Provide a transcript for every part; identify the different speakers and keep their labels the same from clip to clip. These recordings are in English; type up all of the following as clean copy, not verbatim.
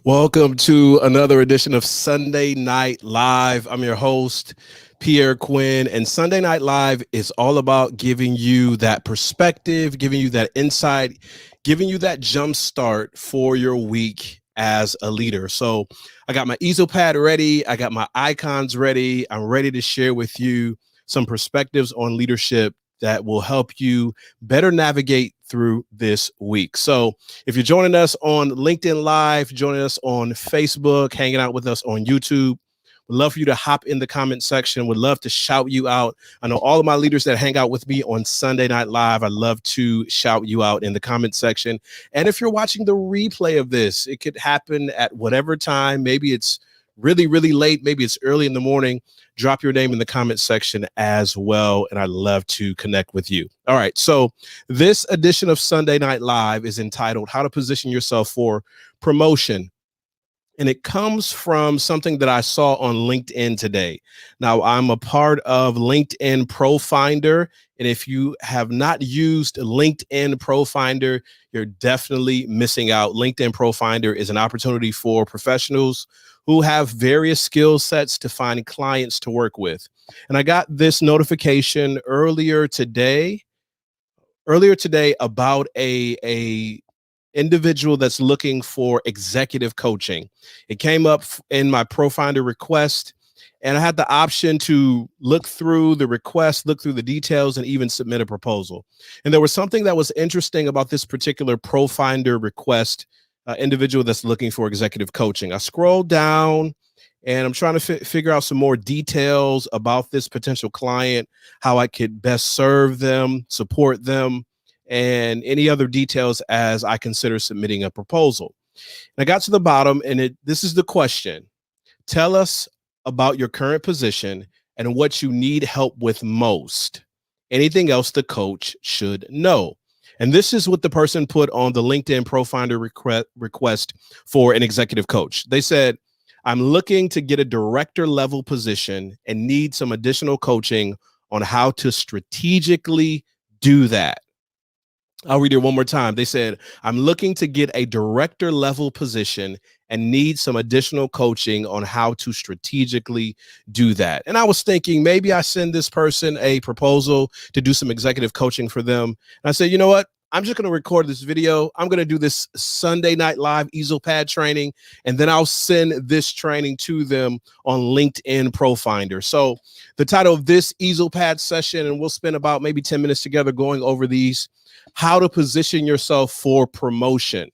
Speaker 1: Welcome to another edition of Sunday Night Live. I'm your host, Pierre Quinn, and Sunday Night Live is all about giving you that perspective, giving you that insight, giving you that jump start for your week as a leader. So I got my easel pad ready. I got my icons ready. I'm ready to share with you some perspectives on leadership that will help you better navigate through this week. So if you're joining us on LinkedIn Live, joining us on Facebook, hanging out with us on YouTube, would love for you to hop in the comment section. Would love to shout you out. I know all of my leaders that hang out with me on Sunday Night Live, I love to shout you out in the comment section. And if you're watching the replay of this, it could happen at whatever time. Maybe it's really, really late. Maybe it's early in the morning. Drop your name in the comment section as well. And I'd love to connect with you. All right. So this edition of Sunday Night Live is entitled How to Position Yourself for Promotion. And it comes from something that I saw on LinkedIn today. Now, I'm a part of LinkedIn Pro Finder. And if you have not used LinkedIn Pro Finder, you're definitely missing out. LinkedIn Pro Finder is an opportunity for professionals who have various skill sets to find clients to work with. And I got this notification earlier today about a individual that's looking for executive coaching. It came up in my ProFinder request, and I had the option to look through the request, look through the details, and even submit a proposal. And there was something that was interesting about this particular ProFinder request individual that's looking for executive coaching. I scrolled down and I'm trying to figure out some more details about this potential client, how I could best serve them, support them, and any other details as I consider submitting a proposal. And I got to the bottom, and this is the question. Tell us about your current position and what you need help with most. Anything else the coach should know. And this is what the person put on the LinkedIn ProFinder request for an executive coach. They said, I'm looking to get a director level position and need some additional coaching on how to strategically do that. I'll read it one more time. They said, I'm looking to get a director level position and need some additional coaching on how to strategically do that. And I was thinking maybe I send this person a proposal to do some executive coaching for them. And I said, you know what? I'm just going to record this video. I'm going to do this Sunday Night Live easel pad training, and then I'll send this training to them on LinkedIn Pro Finder. So the title of this easel pad session, and we'll spend about maybe 10 minutes together going over these, how to position yourself for promotion.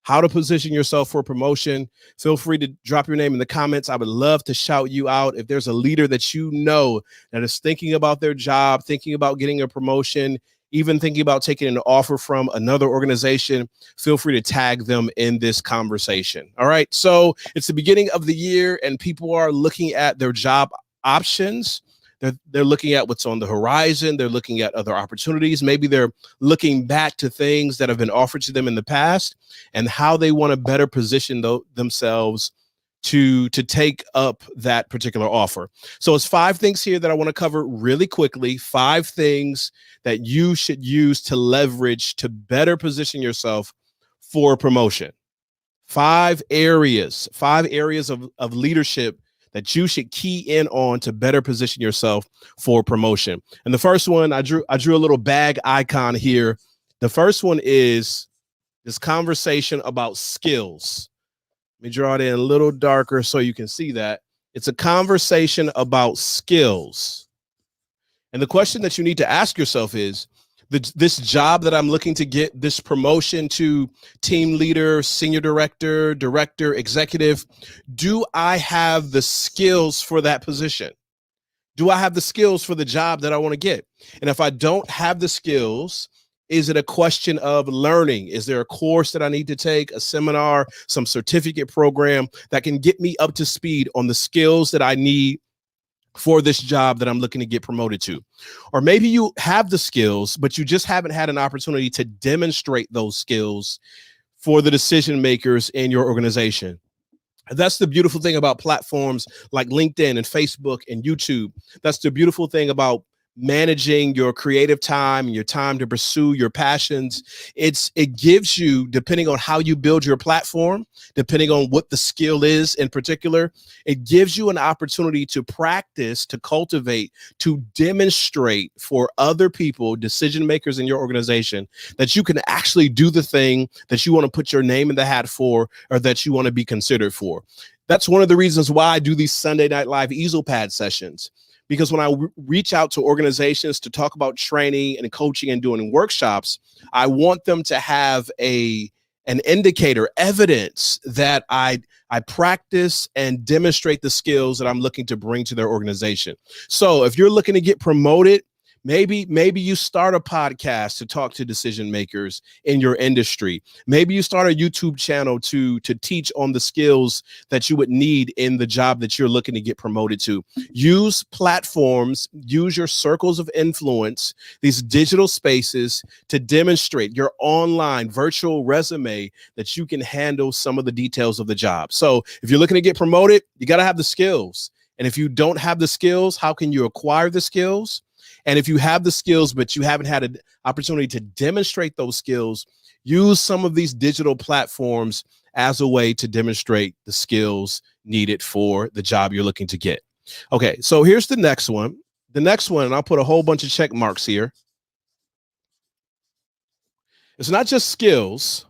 Speaker 1: How to position yourself for promotion. Feel free to drop your name in the comments. I would love to shout you out. If there's a leader that you know that is thinking about their job, thinking about getting a promotion, even thinking about taking an offer from another organization, feel free to tag them in this conversation. All right. So it's the beginning of the year and people are looking at their job options. They're looking at what's on the horizon. They're looking at other opportunities. Maybe they're looking back to things that have been offered to them in the past and how they want to better position themselves to take up that particular offer. So it's 5 things here that I want to cover really quickly. 5 things that you should use to leverage to better position yourself for promotion. 5 areas of leadership that you should key in on to better position yourself for promotion. And the first one, I drew a little bag icon here. The first one is this conversation about skills. Let me draw it in a little darker so you can see that. It's a conversation about skills. And the question that you need to ask yourself is, this job that I'm looking to get, this promotion to team leader, senior director, executive, do I have the skills for that position? Do I have the skills for the job that I want to get? And if I don't have the skills, is it a question of learning? Is there a course that I need to take, a seminar, some certificate program that can get me up to speed on the skills that I need for this job that I'm looking to get promoted to? Or maybe you have the skills, but you just haven't had an opportunity to demonstrate those skills for the decision makers in your organization. That's the beautiful thing about platforms like LinkedIn and Facebook and YouTube. That's the beautiful thing about managing your creative time and your time to pursue your passions. It gives you, depending on how you build your platform, depending on what the skill is in particular, it gives you an opportunity to practice, to cultivate, to demonstrate for other people, decision makers in your organization, that you can actually do the thing that you want to put your name in the hat for, or that you want to be considered for. That's one of the reasons why I do these Sunday Night Live easel pad sessions, because when I reach out to organizations to talk about training and coaching and doing workshops, I want them to have an indicator, evidence that I practice and demonstrate the skills that I'm looking to bring to their organization. So if you're looking to get promoted, maybe you start a podcast to talk to decision makers in your industry. Maybe you start a YouTube channel to teach on the skills that you would need in the job that you're looking to get promoted to. Use platforms, use your circles of influence, these digital spaces, to demonstrate your online virtual resume that you can handle some of the details of the job. So if you're looking to get promoted, you got to have the skills. And if you don't have the skills, how can you acquire the skills? And if you have the skills, but you haven't had an opportunity to demonstrate those skills, use some of these digital platforms as a way to demonstrate the skills needed for the job you're looking to get. Okay, so here's the next one. The next one, and I'll put a whole bunch of check marks here. It's not just skills.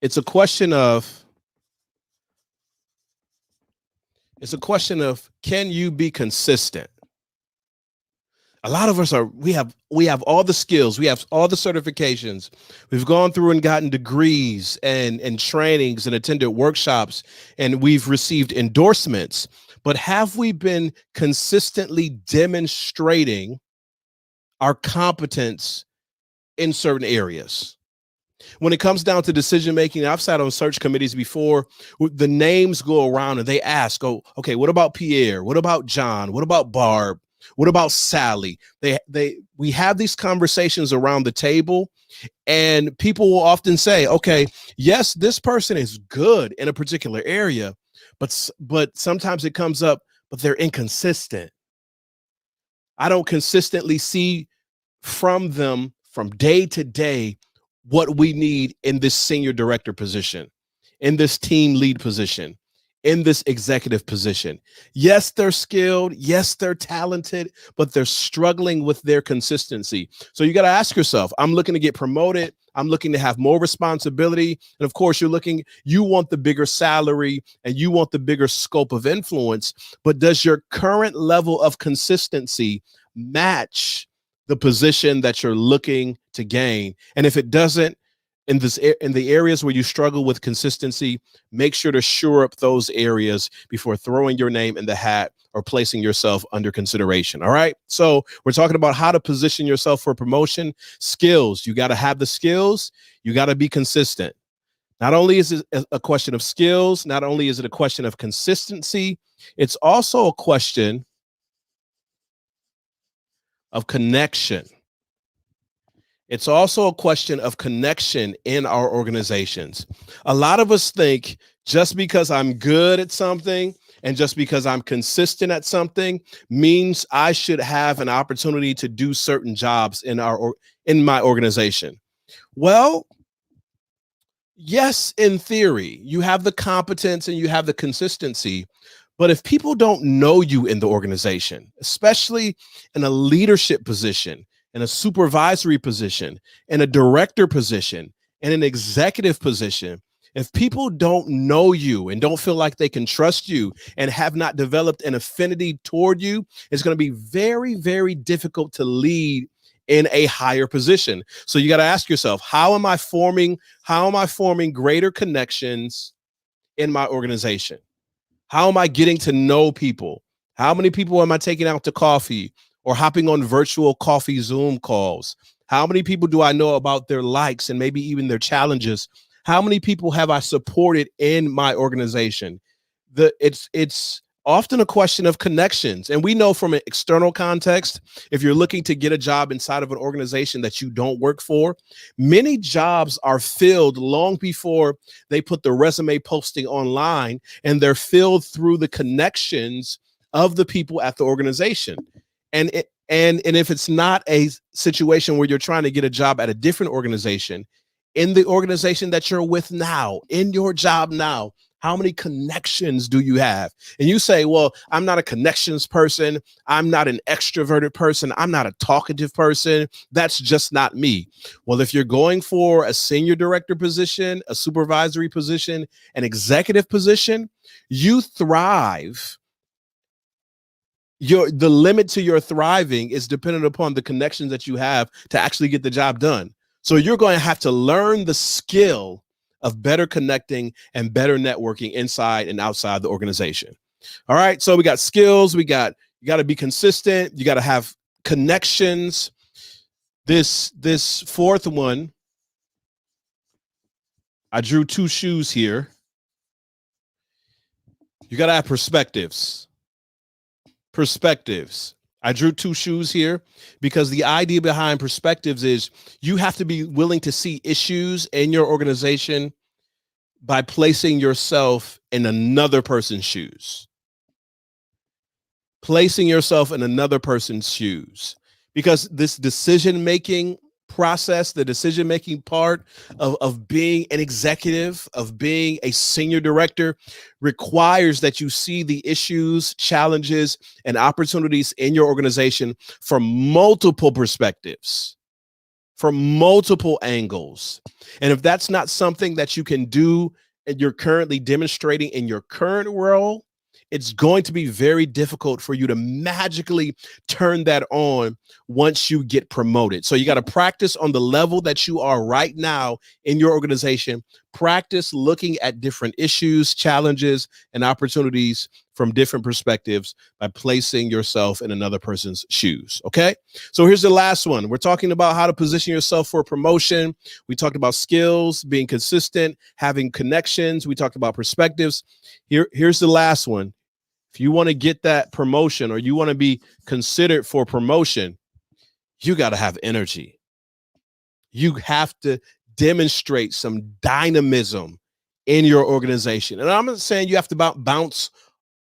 Speaker 1: It's a question of can you be consistent? A lot of us we have all the skills, we have all the certifications, we've gone through and gotten degrees and trainings and attended workshops, and we've received endorsements, but have we been consistently demonstrating our competence in certain areas? When it comes down to decision making, I've sat on search committees before. The names go around and they ask, "Oh, okay, what about Pierre? What about John? What about Barb? What about Sally?" We have these conversations around the table, and people will often say, "Okay, yes, this person is good in a particular area, but sometimes it comes up, but they're inconsistent. I don't consistently see from them from day to day what we need in this senior director position, in this team lead position, in this executive position. Yes, they're skilled. Yes, they're talented, but they're struggling with their consistency." So you got to ask yourself, I'm looking to get promoted. I'm looking to have more responsibility. And of course, you want the bigger salary and you want the bigger scope of influence, but does your current level of consistency match the position that you're looking to gain? And if it doesn't, in the areas where you struggle with consistency, make sure to shore up those areas before throwing your name in the hat or placing yourself under consideration. All right. So we're talking about how to position yourself for promotion. Skills. You got to have the skills. You got to be consistent. Not only is it a question of skills, not only is it a question of consistency, it's also a question of connection. It's also a question of connection in our organizations. A lot of us think just because I'm good at something and just because I'm consistent at something means I should have an opportunity to do certain jobs in my organization. Well, yes, in theory, you have the competence and you have the consistency, but if people don't know you in the organization, especially in a leadership position, in a supervisory position, in a director position, in an executive position, if people don't know you and don't feel like they can trust you and have not developed an affinity toward you, it's going to be very, very difficult to lead in a higher position. So you got to ask yourself, how am I forming greater connections in my organization? How am I getting to know people? How many people am I taking out to coffee or hopping on virtual coffee Zoom calls? How many people do I know about their likes and maybe even their challenges? How many people have I supported in my organization? It's often a question of connections. And we know from an external context, if you're looking to get a job inside of an organization that you don't work for, many jobs are filled long before they put the resume posting online, and they're filled through the connections of the people at the organization. And if it's not a situation where you're trying to get a job at a different organization, in the organization that you're with now, in your job now, how many connections do you have? And you say, well, I'm not a connections person. I'm not an extroverted person. I'm not a talkative person. That's just not me. Well, if you're going for a senior director position, a supervisory position, an executive position, you thrive. The limit to your thriving is dependent upon the connections that you have to actually get the job done. So you're going to have to learn the skill of better connecting and better networking inside and outside the organization. All right. So we got skills. You got to be consistent. You got to have connections. This fourth one, I drew two shoes here. You got to have perspectives. I drew two shoes here because the idea behind perspectives is you have to be willing to see issues in your organization by placing yourself in another person's shoes. Placing yourself in another person's shoes. Because this decision-making process, the decision-making part of being an executive, of being a senior director, requires that you see the issues, challenges, and opportunities in your organization from multiple perspectives, from multiple angles. And if that's not something that you can do and you're currently demonstrating in your current role, it's going to be very difficult for you to magically turn that on once you get promoted. So you got to practice on the level that you are right now in your organization. Practice looking at different issues, challenges, and opportunities from different perspectives by placing yourself in another person's shoes. Okay. So here's the last one. We're talking about how to position yourself for promotion. We talked about skills, being consistent, having connections. We talked about perspectives. Here's the last one. If you want to get that promotion or you want to be considered for promotion, you got to have energy. You have to demonstrate some dynamism in your organization. And I'm not saying you have to bounce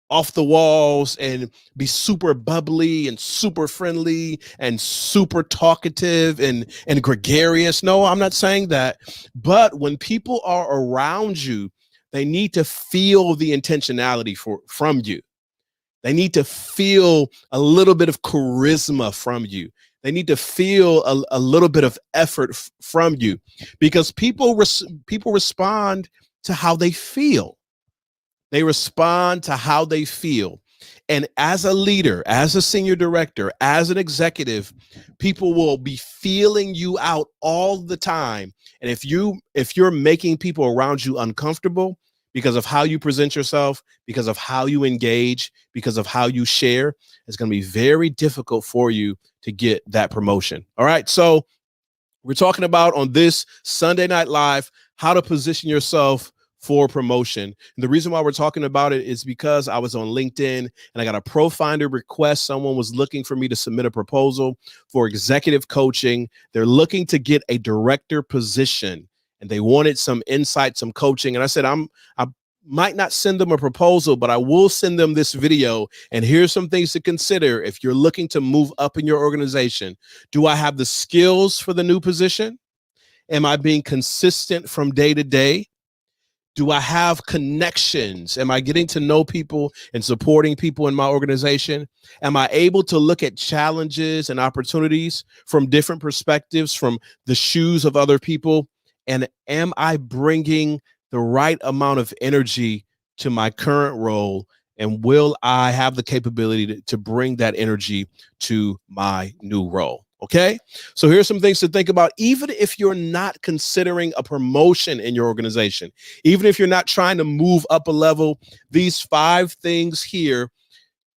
Speaker 1: off the walls and be super bubbly and super friendly and super talkative and gregarious. No, I'm not saying that. But when people are around you, they need to feel the intentionality from you. They need to feel a little bit of charisma from you. They need to feel a little bit of effort from you, because people respond to how they feel. They respond to how they feel. And as a leader, as a senior director, as an executive, people will be feeling you out all the time. And if you're making people around you uncomfortable because of how you present yourself, because of how you engage, because of how you share, it's going to be very difficult for you to get that promotion. All right. So we're talking about on this Sunday Night Live, how to position yourself for promotion. And the reason why we're talking about it is because I was on LinkedIn and I got a ProFinder request. Someone was looking for me to submit a proposal for executive coaching. They're looking to get a director position and they wanted some insight, some coaching. And I said, I might not send them a proposal, but I will send them this video. And here's some things to consider if you're looking to move up in your organization. Do I have the skills for the new position? Am I being consistent from day to day? Do I have connections? Am I getting to know people and supporting people in my organization? Am I able to look at challenges and opportunities from different perspectives, from the shoes of other people? And am I bringing the right amount of energy to my current role? And will I have the capability to bring that energy to my new role? Okay, so here's some things to think about. Even if you're not considering a promotion in your organization, even if you're not trying to move up a level, these 5 things here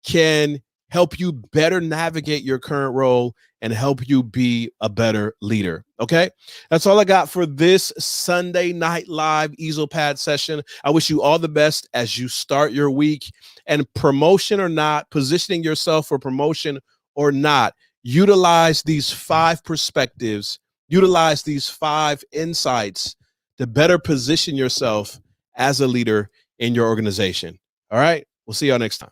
Speaker 1: can help you better navigate your current role and help you be a better leader. Okay, that's all I got for this Sunday Night Live easel pad session. I wish you all the best as you start your week. And promotion or not, positioning yourself for promotion or not, utilize these 5 perspectives, utilize these 5 insights to better position yourself as a leader in your organization. All right, we'll see y'all next time.